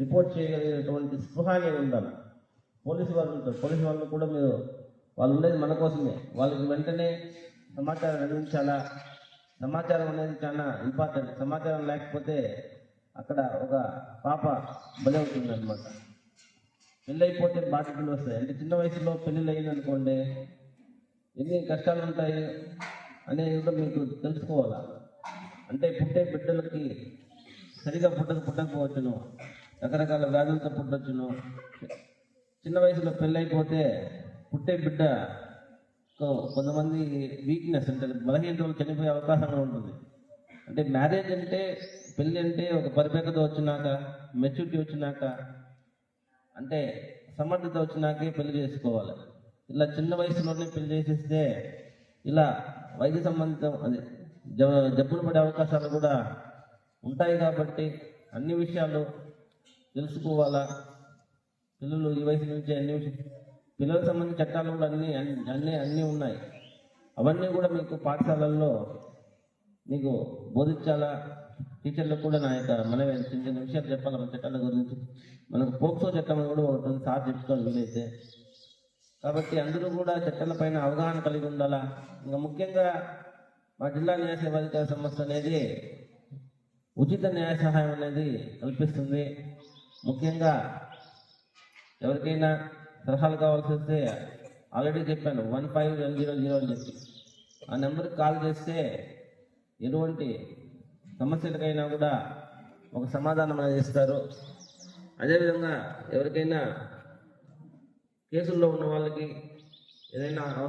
Report చేయగలిగినటువంటి స్పృహ అనేది ఉండాలి. పోలీసు వాళ్ళు ఉంటారు, పోలీసు వాళ్ళు కూడా వాళ్ళు ఉండేది మన కోసమే. వాళ్ళకి వెంటనే సమాచారం అందించాలా. సమాచారం అనేది చాలా ఇంపార్టెంట్. సమాచారం లేకపోతే అక్కడ ఒక పాప బలి అవుతుంది అనమాట. పెళ్ళి అయిపోతే బాధ్యతలు వస్తాయి. అంటే చిన్న వయసులో పెళ్ళిళ్ళు అయిందనుకోండి, ఎన్ని కష్టాలు ఉంటాయి అనేది కూడా మీకు తెలుసుకోవాలా. అంటే పుట్టే బిడ్డలకి సరిగా పుట్టకపోవచ్చును, రకరకాల వ్యాధులతో పుట్టొచ్చును. చిన్న వయసులో పెళ్ళి అయిపోతే పుట్టే బిడ్డ కొంతమంది వీక్నెస్ అంటే బలహీనతలు చనిపోయే అవకాశం ఉంటుంది. అంటే మ్యారేజ్ అంటే, పెళ్ళి అంటే ఒక పరిపక్వత వచ్చినాక, మెచ్యూరిటీ వచ్చినాక, అంటే సమర్థత వచ్చినాకే పెళ్లి చేసుకోవాలి. ఇలా చిన్న వయసులోనే పెళ్లి చేసేస్తే ఇలా వైద్య సంబంధితం అదే జబ్బులు పడే అవకాశాలు కూడా ఉంటాయి. కాబట్టి అన్ని విషయాలు తెలుసుకోవాలా. పిల్లలు ఈ వయసు నుంచి పిల్లలకు సంబంధించిన చట్టాలు కూడా అన్నీ ఉన్నాయి. అవన్నీ కూడా మీకు పాఠశాలల్లో మీకు బోధించాలా. టీచర్లకు కూడా నా యొక్క మనమే చిన్న చిన్న విషయాలు చెప్పాలి మన చట్టాల గురించి. మనకు పోక్సో చట్టం కూడా ఉంటుంది, సార్ చెప్పుకోవాలి వీలైతే. కాబట్టి అందరూ కూడా చట్టాలపైన అవగాహన కలిగి ఉండాలా. ఇంకా ముఖ్యంగా మా జిల్లా న్యాయ సేవాధికార సంస్థ అనేది ఉచిత న్యాయ సహాయం అనేది కల్పిస్తుంది. ముఖ్యంగా ఎవరికైనా సలహాలు కావాల్సి వస్తే ఆల్రెడీ చెప్పాను 1500 అని చెప్పి ఆ నెంబర్కి కాల్ చేస్తే ఎటువంటి సమస్యలకైనా కూడా ఒక సమాధానం అనేది ఇస్తారు. అదేవిధంగా ఎవరికైనా కేసుల్లో ఉన్న వాళ్ళకి ఏదైనా